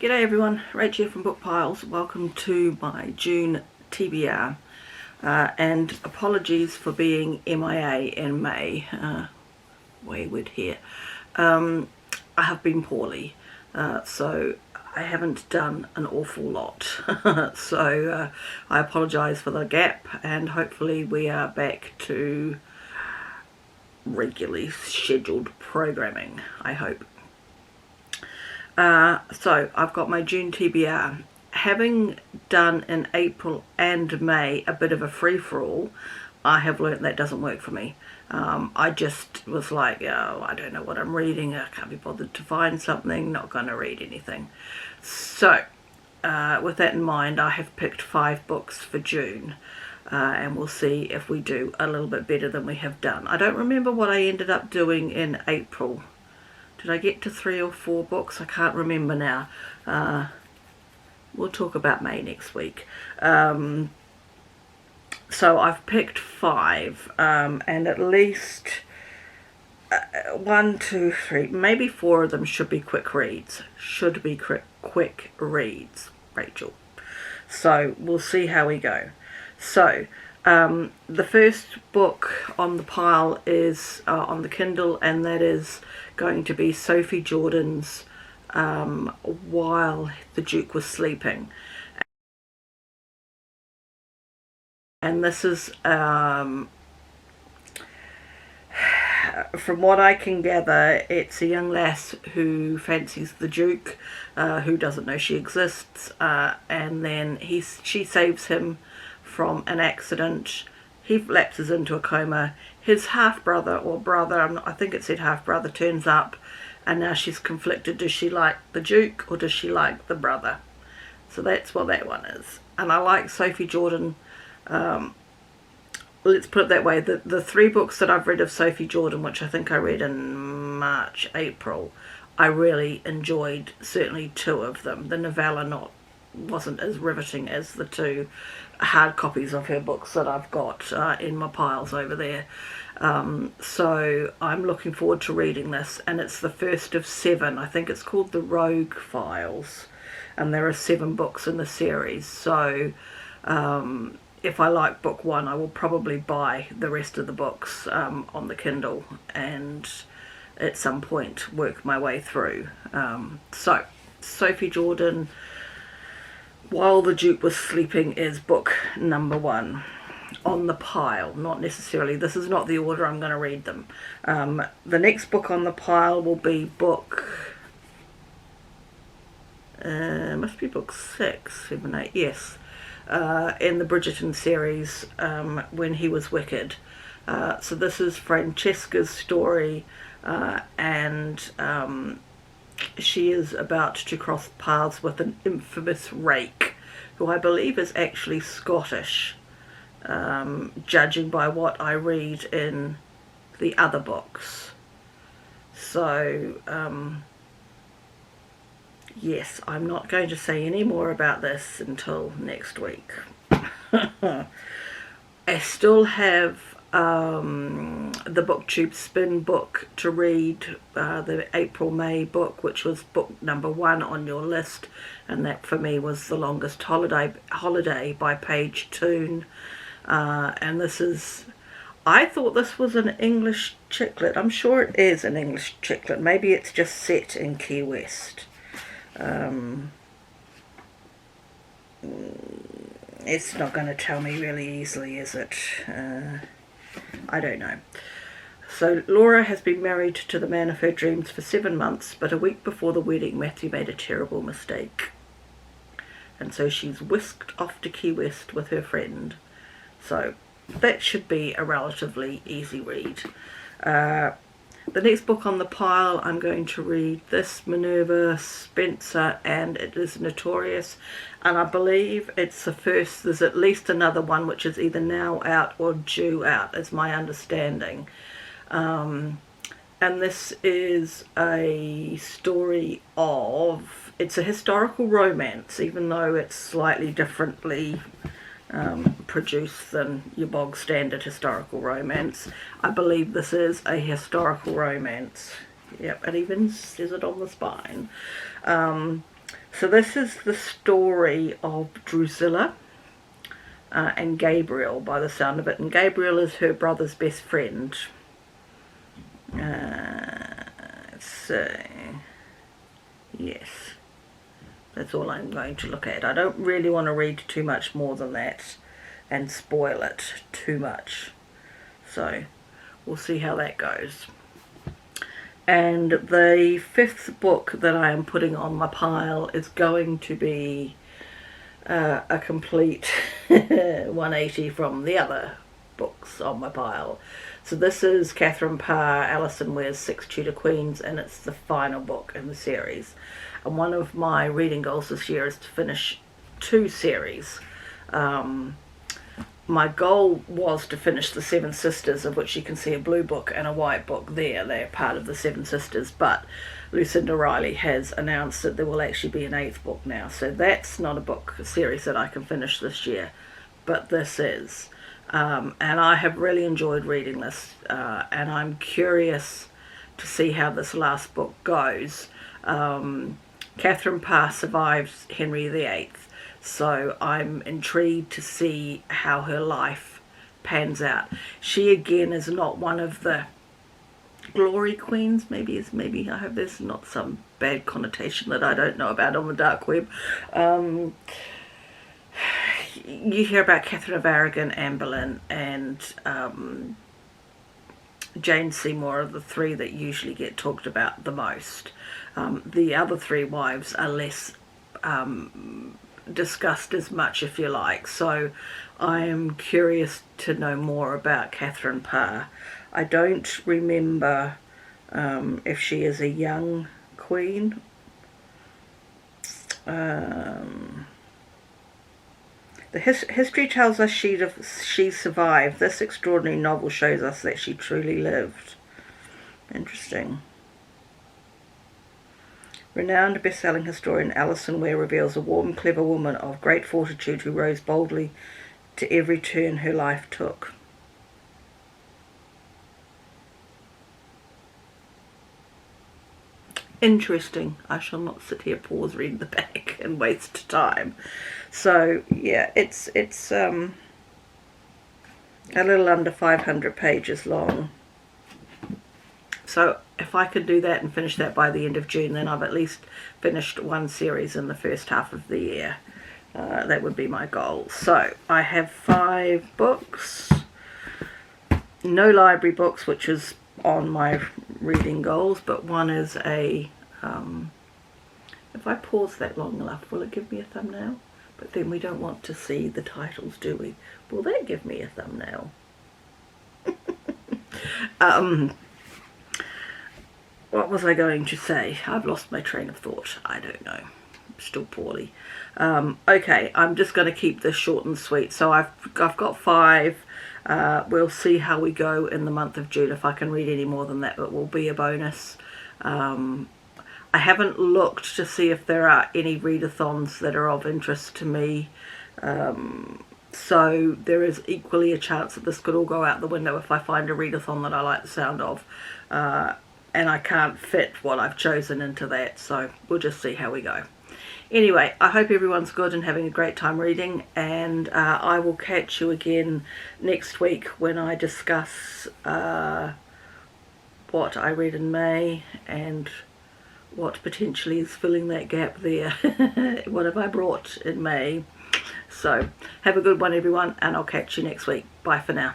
G'day everyone, Rach here from Bookpiles. Welcome to my June TBR and apologies for being MIA in May. Wayward here. I have been poorly, so I haven't done an awful lot. So I apologise for the gap, and hopefully we are back to regularly scheduled programming, I hope. So I've got my June TBR. Having done in April and May a bit of a free-for-all, I have learnt that doesn't work for me. I just was like, oh, I don't know what I'm reading, I can't be bothered to find something, not going to read anything. So with that in mind, I have picked 5 books for June, and we'll see if we do a little bit better than we have done. I don't remember what I ended up doing in April. Did I get to 3 or 4 books? I can't remember now. We'll talk about May next week. So I've picked 5, and at least 1, 2, 3, maybe 4 of them should be quick reads. Should be quick reads, Rachel. So we'll see how we go. So the first book on the pile is on the Kindle, and that is going to be Sophie Jordan's While the Duke Was Sleeping. And this is, from what I can gather, it's a young lass who fancies the Duke, who doesn't know she exists, and then she saves him from an accident. He lapses into a coma. His half-brother or brother, I think it said half-brother, turns up, and now she's conflicted. Does she like the Duke or does she like the brother? So that's what that one is. And I like Sophie Jordan. Let's put it that way. The 3 books that I've read of Sophie Jordan, which I think I read in March, April, I really enjoyed certainly 2 of them. The novella wasn't as riveting as the 2 hard copies of her books that I've got in my piles over there. So I'm looking forward to reading this, and it's the first of 7. I think it's called the Rogue Files, and there are 7 books in the series. So if I like book 1, I will probably buy the rest of the books on the Kindle and at some point work my way through. So Sophie Jordan, While the Duke Was Sleeping is book number 1 on the pile. Not necessarily, this is not the order I'm going to read them. The next book on the pile will be book, must be book 6, 7, 8, yes, in the Bridgerton series, When He Was Wicked. So this is Francesca's story, and she is about to cross paths with an infamous rake, who I believe is actually Scottish, judging by what I read in the other books. So, yes, I'm not going to say any more about this until next week. I still have the BookTube Spin book to read, the April-May book, which was book number 1 on your list, and that for me was The Longest Holiday by Paige Toon. And this is, I thought this was an English chick lit. I'm sure it is an English chick lit. Maybe it's just set in Key West. It's not going to tell me really easily, is it? I don't know. So Laura has been married to the man of her dreams for 7 months, but a week before the wedding, Matthew made a terrible mistake. And so she's whisked off to Key West with her friend. So that should be a relatively easy read. The next book on the pile, I'm going to read this, Minerva Spencer, and It Is Notorious. And I believe it's the first, there's at least another one which is either now out or due out, is my understanding. And this is a story of, it's a historical romance, even though it's slightly differently produced than your bog standard historical romance. I believe this is a historical romance. Yep, it even says it on the spine. So this is the story of Drusilla and Gabriel, by the sound of it. And Gabriel is her brother's best friend. So, yes. That's all I'm going to look at. I don't really want to read too much more than that and spoil it too much. So, we'll see how that goes. And the 5th book that I am putting on my pile is going to be a complete 180 from the other books on my pile. So this is Catherine Parr, Alison Ware's 6 Tudor Queens, and it's the final book in the series. And one of my reading goals this year is to finish 2 series. My goal was to finish the 7 Sisters, of which you can see a blue book and a white book there. They're part of the 7 Sisters, but Lucinda Riley has announced that there will actually be an 8th book now. So that's not a series that I can finish this year, but this is. And I have really enjoyed reading this, and I'm curious to see how this last book goes. Catherine Parr survives Henry VIII. So I'm intrigued to see how her life pans out. She again is not one of the glory queens. Maybe I hope there's not some bad connotation that I don't know about on the dark web. You hear about Catherine of Aragon, Anne Boleyn, and Jane Seymour are the 3 that usually get talked about the most. The other 3 wives are less discussed as much, if you like. So I am curious to know more about Catherine Parr. I don't remember if she is a young queen. The history tells us she survived. This extraordinary novel shows us that she truly lived. Interesting. Renowned best-selling historian Alison Ware reveals a warm, clever woman of great fortitude who rose boldly to every turn her life took. Interesting. I shall not sit here, pause, read the back and waste time. So yeah, it's a little under 500 pages long. So if I could do that and finish that by the end of June, then I've at least finished 1 series in the first half of the year. That would be my goal. So I have 5 books. No library books, which is on my reading goals, but one is a... if I pause that long enough, will it give me a thumbnail? But then we don't want to see the titles, do we? Will that give me a thumbnail? What was I going to say? I've lost my train of thought. I don't know. Still poorly. Okay, I'm just going to keep this short and sweet. So I've got 5. We'll see how we go in the month of June. If I can read any more than that, it will be a bonus. I haven't looked to see if there are any readathons that are of interest to me. So there is equally a chance that this could all go out the window if I find a readathon that I like the sound of. And I can't fit what I've chosen into that, so we'll just see how we go. Anyway, I hope everyone's good and having a great time reading, and I will catch you again next week when I discuss what I read in May and what potentially is filling that gap there. What have I brought in May? So have a good one, everyone, and I'll catch you next week. Bye for now.